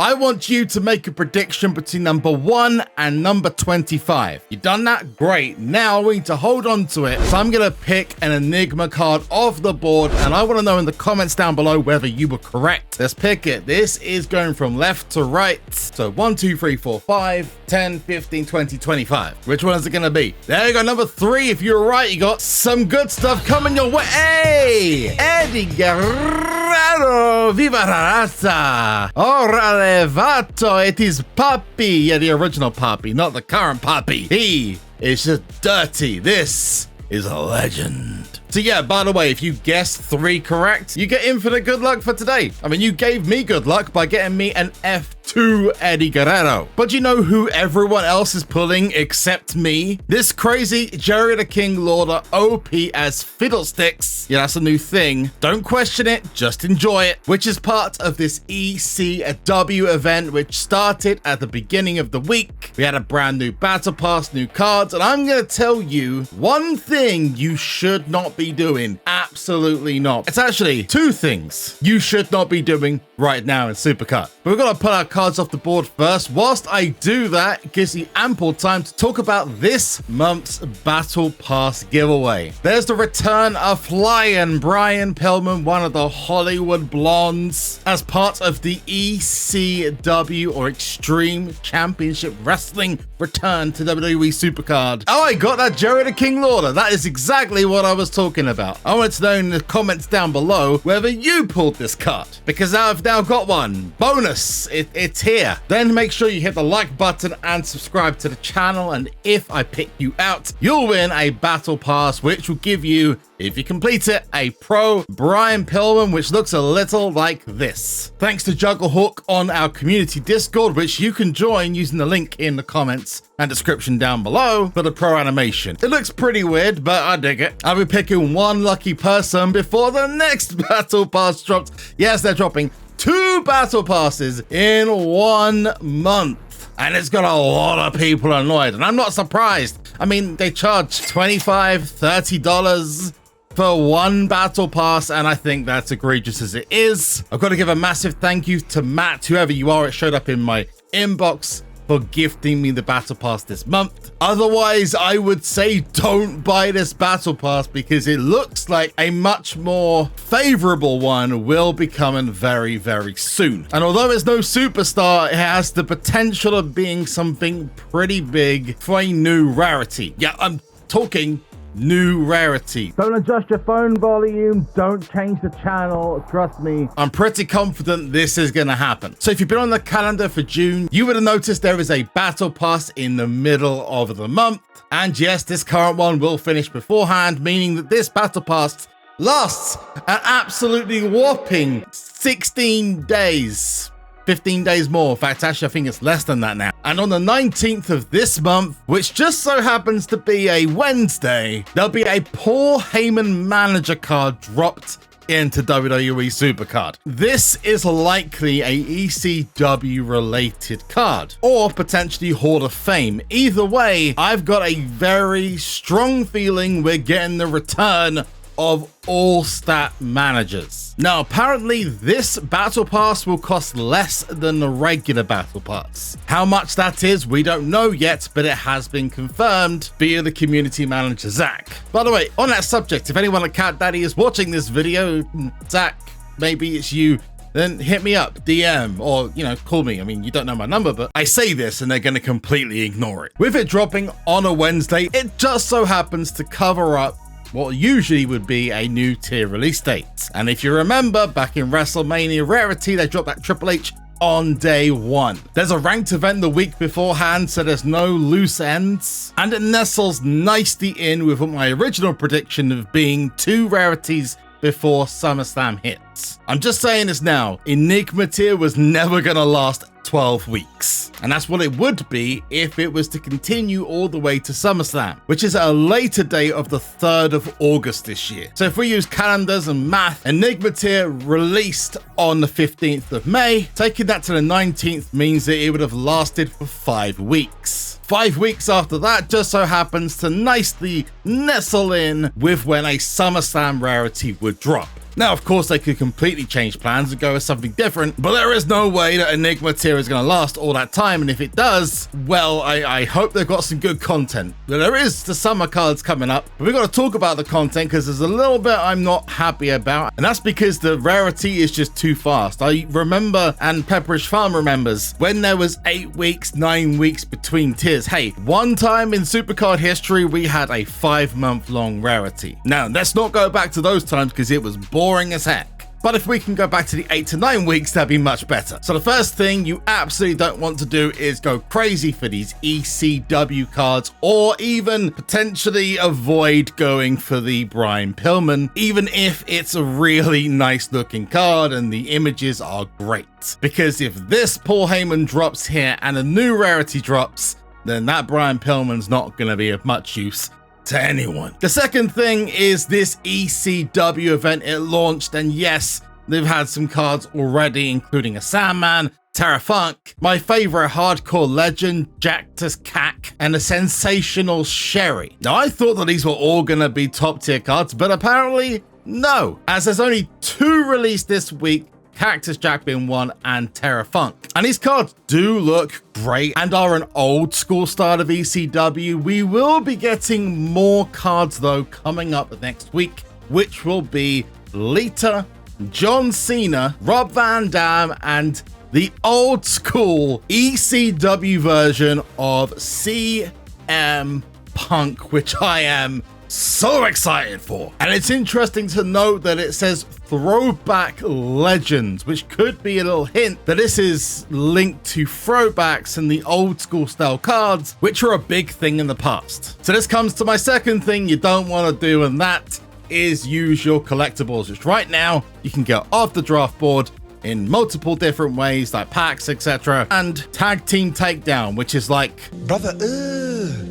I want you to make a prediction between number 1 and number 25. You done that? Great. Now we need to hold on to it. So I'm going to pick an Enigma card off the board, and I want to know in the comments down below whether you were correct. Let's pick it. This is going from left to right. So 1, 2, 3, 4, 5, 10, 15, 20, 25. Which one is it going to be? There you go. Number 3. If you're right, you got some good stuff coming your way. Hey! Eddie Guerrero! Viva la raza! Ora levato! It is Papi! Yeah, the original Papi, not the current Papi. He is just dirty. This is a legend. So yeah, by the way, if you guessed 3 correct, you get infinite good luck for today. I mean, you gave me good luck by getting me an F2 Eddie Guerrero. But you know who everyone else is pulling except me? This crazy Jerry the King Lawler OP as Fiddlesticks. Yeah, that's a new thing. Don't question it, just enjoy it. Which is part of this ECW event, which started at the beginning of the week. We had a brand new battle pass, new cards, and I'm gonna tell you one thing you should not be doing. Absolutely not. It's actually 2 things you should not be doing right now in SuperCard. But we're gonna put our cards off the board first. Whilst I do that, it gives you ample time to talk about this month's Battle Pass giveaway. There's the return of Flying Brian Pillman, one of the Hollywood Blondes, as part of the ECW or Extreme Championship Wrestling return to WWE SuperCard. Oh, I got that Jerry the King Lawler. That is exactly what I was talking about. I want to know in the comments down below whether you pulled this card, because I've now got one. Bonus, it's here. Then make sure you hit the like button and subscribe to the channel, and if I pick you out, you'll win a battle pass, which will give you, if you complete it, a pro Brian Pillman, which looks a little like this. Thanks to Jugglehook on our community Discord, which you can join using the link in the comments and description down below for the pro animation. It looks pretty weird, but I dig it. I'll be picking one lucky person before the next battle pass drops. Yes, they're dropping 2 battle passes in 1 month. And it's got a lot of people annoyed, and I'm not surprised. I mean, they charge $25, $30 for 1 battle pass, and I think that's egregious as it is. I've got to give a massive thank you to Matt, whoever you are. It showed up in my inbox for gifting me the battle pass this month. Otherwise, I would say don't buy this battle pass, because it looks like a much more favorable one will be coming very, very soon. And although it's no superstar, it has the potential of being something pretty big for a new rarity. Yeah, I'm talking new rarity. Don't adjust your phone volume, don't change the channel, trust me. I'm pretty confident this is gonna happen. So if you've been on the calendar for June, you would have noticed there is a battle pass in the middle of the month. And yes, this current one will finish beforehand, meaning that this battle pass lasts an absolutely whopping 16 days. 15 days more. In fact, actually, I think it's less than that now. And on the 19th of this month, which just so happens to be a Wednesday, there'll be a Paul Heyman manager card dropped into WWE SuperCard. This is likely a ECW related card, or potentially Hall of Fame. Either way, I've got a very strong feeling we're getting the return of all-stat managers. Now, apparently this battle pass will cost less than the regular battle pass. How much that is, we don't know yet, but it has been confirmed via the community manager, Zach. By the way, on that subject, if anyone at Cat Daddy is watching this video, Zach, maybe it's you, then hit me up, DM, or, you know, call me. I mean, you don't know my number, but I say this and they're going to completely ignore it. With it dropping on a Wednesday, it just so happens to cover up what usually would be a new tier release date. And if you remember, back in WrestleMania Rarity, they dropped that Triple H on day 1. There's a ranked event the week beforehand, so there's no loose ends. And it nestles nicely in with what my original prediction of being 2 rarities before SummerSlam hits. I'm just saying this now, Enigma tier was never gonna last 12 weeks. And that's what it would be if it was to continue all the way to SummerSlam, which is at a later date of the 3rd of August this year. So if we use calendars and math, Enigma tier released on the 15th of May, taking that to the 19th means that it would have lasted for 5 weeks. 5 weeks after that just so happens to nicely nestle in with when a SummerSlam rarity would drop. Now, of course, they could completely change plans and go with something different, but there is no way that Enigma tier is going to last all that time, and if it does, well, I hope they've got some good content. But there is the summer cards coming up, but we've got to talk about the content because there's a little bit I'm not happy about, and that's because the rarity is just too fast. I remember, and Pepperish Farm remembers, when there was 8 weeks, 9 weeks between tiers. Hey, one time in SuperCard history, we had a 5-month-long rarity. Now, let's not go back to those times because it was boring as heck. But if we can go back to the 8 to 9 weeks, that'd be much better. So the first thing you absolutely don't want to do is go crazy for these ECW cards, or even potentially avoid going for the Brian Pillman, even if it's a really nice looking card and the images are great. Because if this Paul Heyman drops here and a new rarity drops, then that Brian Pillman's not going to be of much use to anyone. The second thing is this ECW event. It launched, and yes, they've had some cards already, including a Sandman, Terra Funk, my favorite hardcore legend, Jactus Cack, and a sensational Sherry. Now, I thought that these were all gonna be top tier cards, but apparently no, as there's only 2 released this week, Cactus Jack being one and Terra Funk. And these cards do look great and are an old school style of ECW. We will be getting more cards though coming up next week, which will be Lita, John Cena, Rob Van Dam, and the old school ECW version of CM Punk, which I am so excited for. And it's interesting to note that it says Throwback Legends, which could be a little hint that this is linked to throwbacks and the old school style cards, which are a big thing in the past. So this comes to my second thing you don't want to do, and that is use your collectibles, which right now you can get off the draft board in multiple different ways, like packs, etc. And Tag Team Takedown, which is like, brother,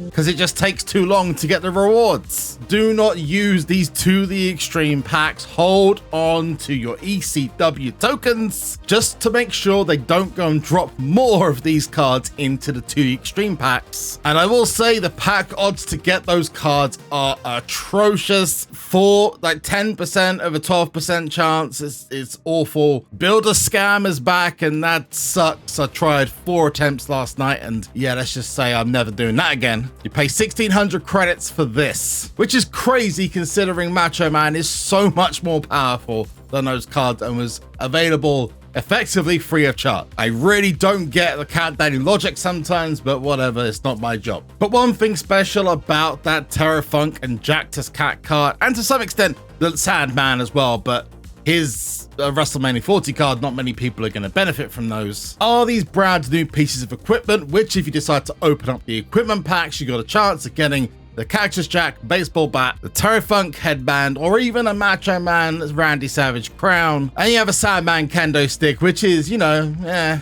because it just takes too long to get the rewards. Do not use these to the extreme packs. Hold on to your ECW tokens just to make sure they don't go and drop more of these cards into the 2 extreme packs. And I will say the pack odds to get those cards are atrocious. For like 10% of a 12% chance, it's awful. Builder Scam is back, and that sucks. I tried 4 attempts last night, and yeah, let's just say I'm never doing that again. You pay 1,600 credits for this, which is crazy considering Macho Man is so much more powerful than those cards and was available effectively free of charge. I really don't get the Cat Daddy logic sometimes, but whatever, it's not my job. But one thing special about that Terra Funk and Jactus Cat card, and to some extent the Sandman as well, but his WrestleMania 40 card, not many people are going to benefit from those, are these brand new pieces of equipment, which if you decide to open up the equipment packs, you got a chance of getting the Cactus Jack baseball bat, the Terra Funk headband, or even a Macho Man Randy Savage crown. And you have a Sandman kendo stick, which is, you know,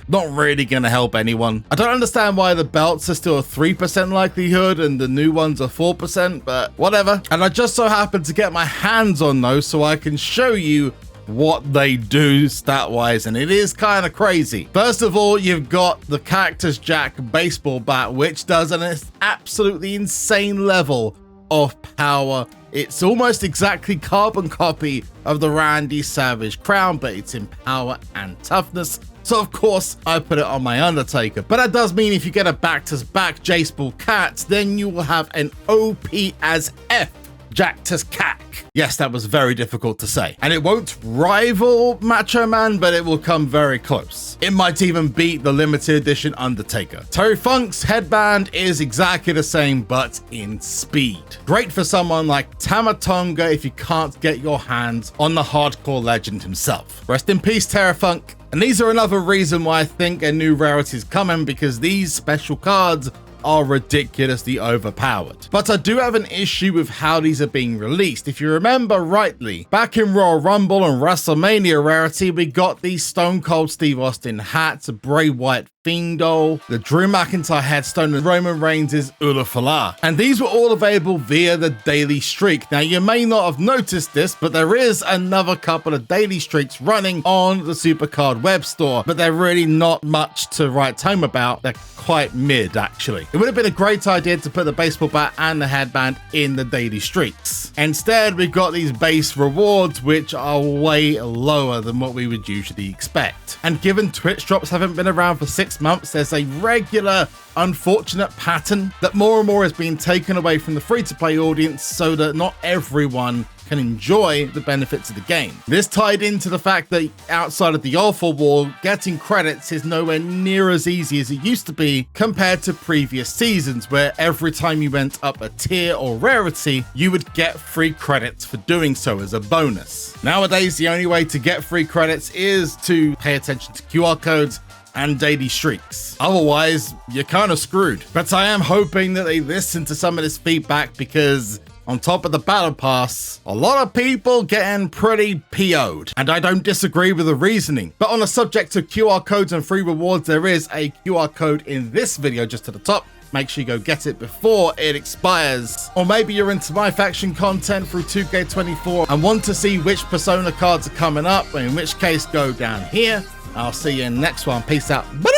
not really gonna help anyone. I don't understand why the belts are still a 3% likelihood and the new ones are 4%, but whatever. And I just so happen to get my hands on those so I can show you what they do stat-wise, and it is kind of crazy. First of all, you've got the Cactus Jack baseball bat, which does an absolutely insane level of power. It's almost exactly carbon copy of the Randy Savage crown, but it's in power and toughness. So of course I put it on my Undertaker, but that does mean if you get a back-to-back J-Spool Cat, then you will have an OP as F Jactus Cack. Yes, that was very difficult to say. And it won't rival Macho Man, but it will come very close. It might even beat the limited edition Undertaker. Terry Funk's headband is exactly the same, but in speed. Great for someone like Tama Tonga if you can't get your hands on the hardcore legend himself. Rest in peace, Terry Funk. And these are another reason why I think a new rarity is coming, because these special cards are ridiculously overpowered. But I do have an issue with how these are being released. If you remember rightly, back in Royal Rumble and WrestleMania Rarity, we got these Stone Cold Steve Austin hats, Bray Wyatt Fiend doll, the Drew McIntyre headstone, and Roman Reigns' Ulafala. And these were all available via the daily streak. Now, you may not have noticed this, but there is another couple of daily streaks running on the SuperCard web store, but they're really not much to write home about. They're quite mid, actually. It would have been a great idea to put the baseball bat and the headband in the daily streaks. Instead, we've got these base rewards, which are way lower than what we would usually expect. And given Twitch drops haven't been around for 6 months, there's a regular unfortunate pattern that more and more is being taken away from the free-to-play audience so that not everyone can enjoy the benefits of the game. This tied into the fact that outside of the Alpha War, getting credits is nowhere near as easy as it used to be compared to previous seasons, where every time you went up a tier or rarity, you would get free credits for doing so as a bonus. Nowadays, the only way to get free credits is to pay attention to QR codes and daily streaks. Otherwise, you're kind of screwed. But I am hoping that they listen to some of this feedback, because on top of the battle pass, a lot of people getting pretty PO'd, and I don't disagree with the reasoning. But on the subject of QR codes and free rewards, there is a QR code in this video just at the top. Make sure you go get it before it expires. Or maybe you're into my faction content through 2K24 and want to see which Persona cards are coming up, in which case go down here. I'll see you in the next one. Peace out. Bye.